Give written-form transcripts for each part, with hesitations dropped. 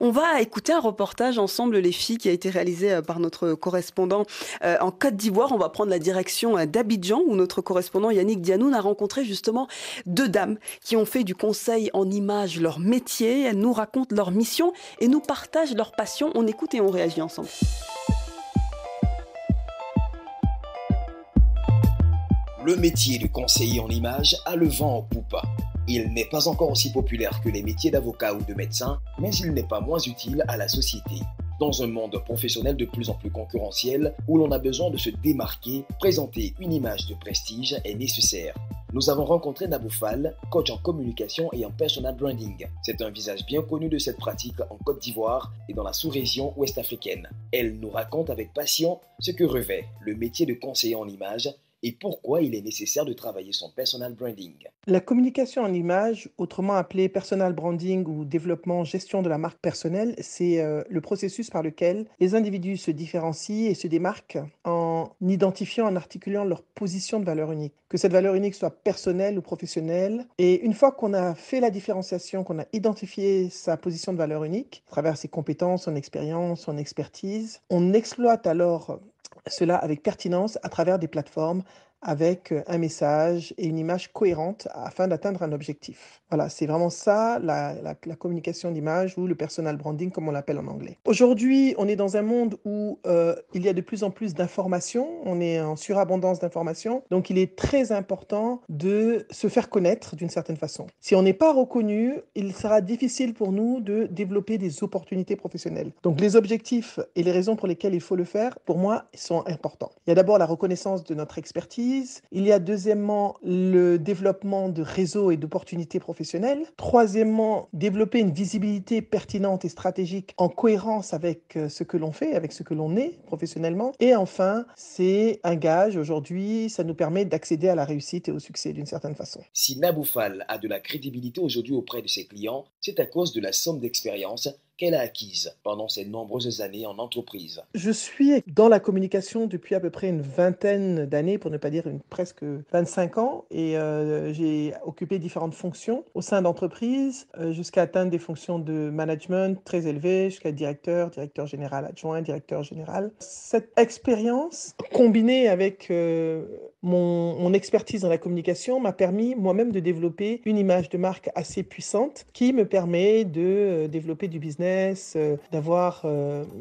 On va écouter un reportage ensemble, les filles, qui a été réalisé par notre correspondant en Côte d'Ivoire. On va prendre la direction d'Abidjan, où notre correspondant Yannick Dianoun a rencontré justement deux dames qui ont fait du conseil en images leur métier. Elles nous racontent leur mission et nous partagent leur passion. On écoute et on réagit ensemble. Le métier de conseiller en images a le vent en poupe. Il n'est pas encore aussi populaire que les métiers d'avocat ou de médecin, mais il n'est pas moins utile à la société. Dans un monde professionnel de plus en plus concurrentiel, où l'on a besoin de se démarquer, présenter une image de prestige est nécessaire. Nous avons rencontré Nabou Fall, coach en communication et en personal branding. C'est un visage bien connu de cette pratique en Côte d'Ivoire et dans la sous-région ouest africaine. Elle nous raconte avec passion ce que revêt le métier de conseiller en images et pourquoi il est nécessaire de travailler son personal branding. La communication en image, autrement appelée personal branding ou développement gestion de la marque personnelle, c'est le processus par lequel les individus se différencient et se démarquent en identifiant, en articulant leur position de valeur unique. Que cette valeur unique soit personnelle ou professionnelle. Et une fois qu'on a fait la différenciation, qu'on a identifié sa position de valeur unique, à travers ses compétences, son expérience, son expertise, on exploite alors cela avec pertinence à travers des plateformes avec un message et une image cohérente afin d'atteindre un objectif. Voilà, c'est vraiment ça, la communication d'image ou le personal branding comme on l'appelle en anglais. Aujourd'hui, on est dans un monde où il y a de plus en plus d'informations, on est en surabondance d'informations, donc il est très important de se faire connaître d'une certaine façon. Si on n'est pas reconnu, il sera difficile pour nous de développer des opportunités professionnelles. Donc les objectifs et les raisons pour lesquelles il faut le faire, pour moi, sont importants. Il y a d'abord la reconnaissance de notre expertise. Il y a deuxièmement le développement de réseaux et d'opportunités professionnelles. Troisièmement, développer une visibilité pertinente et stratégique en cohérence avec ce que l'on fait, avec ce que l'on est professionnellement. Et enfin, c'est un gage aujourd'hui, ça nous permet d'accéder à la réussite et au succès d'une certaine façon. Si Nabou Fall a de la crédibilité aujourd'hui auprès de ses clients, c'est à cause de la somme d'expérience qu'elle a acquise pendant ses nombreuses années en entreprise. Je suis dans la communication depuis à peu près une vingtaine d'années, pour ne pas dire presque 25 ans, et j'ai occupé différentes fonctions au sein d'entreprises, jusqu'à atteindre des fonctions de management très élevées, jusqu'à directeur général adjoint, directeur général. Cette expérience, combinée avec mon expertise dans la communication, m'a permis moi-même de développer une image de marque assez puissante qui me permet de développer du business, d'avoir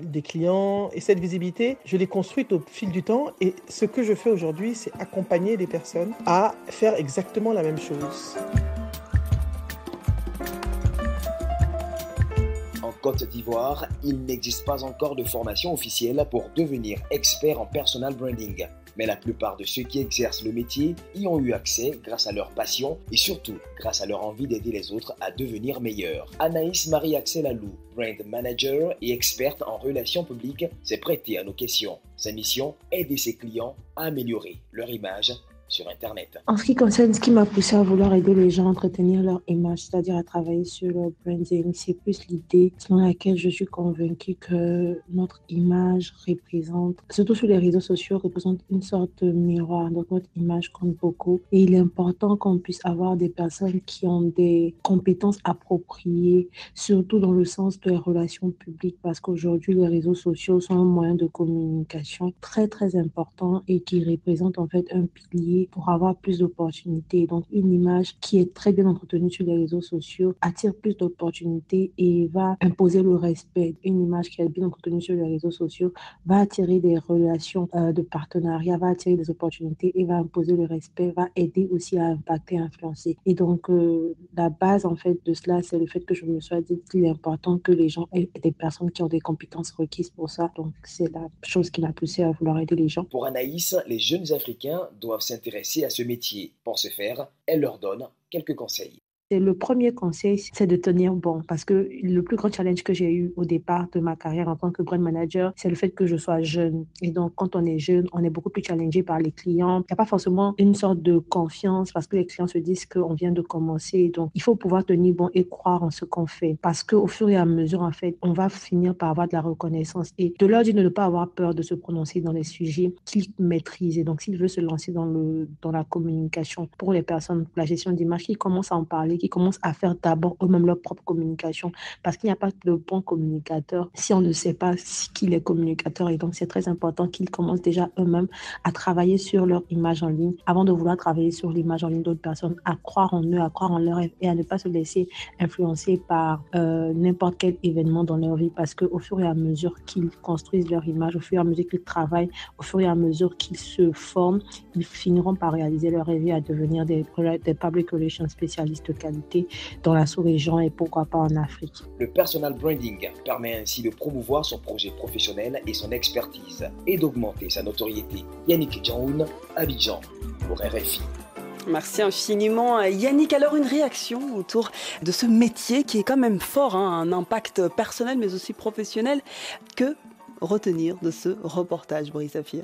des clients. Et cette visibilité, je l'ai construite au fil du temps. Et ce que je fais aujourd'hui, c'est accompagner des personnes à faire exactement la même chose. En Côte d'Ivoire, il n'existe pas encore de formation officielle pour devenir expert en personal branding. Mais la plupart de ceux qui exercent le métier y ont eu accès grâce à leur passion et surtout grâce à leur envie d'aider les autres à devenir meilleurs. Anaïs Marie-Axel Alou, brand manager et experte en relations publiques, s'est prêtée à nos questions. Sa mission, aider ses clients à améliorer leur image sur Internet. En ce qui concerne ce qui m'a poussé à vouloir aider les gens à entretenir leur image, c'est-à-dire à travailler sur leur branding, c'est plus l'idée selon laquelle je suis convaincue que notre image représente, surtout sur les réseaux sociaux, représente une sorte de miroir. Donc notre image compte beaucoup et il est important qu'on puisse avoir des personnes qui ont des compétences appropriées, surtout dans le sens de la relation publique, parce qu'aujourd'hui les réseaux sociaux sont un moyen de communication très très important et qui représente en fait un pilier pour avoir plus d'opportunités. Donc, une image qui est très bien entretenue sur les réseaux sociaux attire plus d'opportunités et va imposer le respect. Une image qui est bien entretenue sur les réseaux sociaux va attirer des relations de partenariat, va attirer des opportunités et va imposer le respect, va aider aussi à impacter, à influencer. Et donc, la base, en fait, de cela, c'est le fait que je me sois dit qu'il est important que les gens aient des personnes qui ont des compétences requises pour ça. Donc, c'est la chose qui m'a poussée à vouloir aider les gens. Pour Anaïs, les jeunes Africains doivent s'intéresser à ce métier. Pour ce faire, elle leur donne quelques conseils. Le premier conseil, c'est de tenir bon parce que le plus grand challenge que j'ai eu au départ de ma carrière en tant que brand manager, c'est le fait que je sois jeune. Et donc, quand on est jeune, on est beaucoup plus challengé par les clients. Il n'y a pas forcément une sorte de confiance parce que les clients se disent qu'on vient de commencer. Donc, il faut pouvoir tenir bon et croire en ce qu'on fait parce qu'au fur et à mesure, en fait, on va finir par avoir de la reconnaissance et de leur dire de ne pas avoir peur de se prononcer dans les sujets qu'ils maîtrisent. Et donc, s'ils veulent se lancer dans la communication pour les personnes, la gestion d'image, qu'ils commencent à en parler, qui commencent à faire d'abord eux-mêmes leur propre communication, parce qu'il n'y a pas de bon communicateur si on ne sait pas qui est communicateur. Et donc, c'est très important qu'ils commencent déjà eux-mêmes à travailler sur leur image en ligne avant de vouloir travailler sur l'image en ligne d'autres personnes, à croire en eux, à croire en leur rêve et à ne pas se laisser influencer par n'importe quel événement dans leur vie, parce qu'au fur et à mesure qu'ils construisent leur image, au fur et à mesure qu'ils travaillent, au fur et à mesure qu'ils se forment, ils finiront par réaliser leur rêve et à devenir des public relations spécialistes de qualité dans la sous-région et pourquoi pas en Afrique. Le personal branding permet ainsi de promouvoir son projet professionnel et son expertise et d'augmenter sa notoriété. Yannick Dianoun, Abidjan, pour RFI. Merci infiniment Yannick. Alors une réaction autour de ce métier qui est quand même fort, un impact personnel mais aussi professionnel. Que retenir de ce reportage, Brice Safir?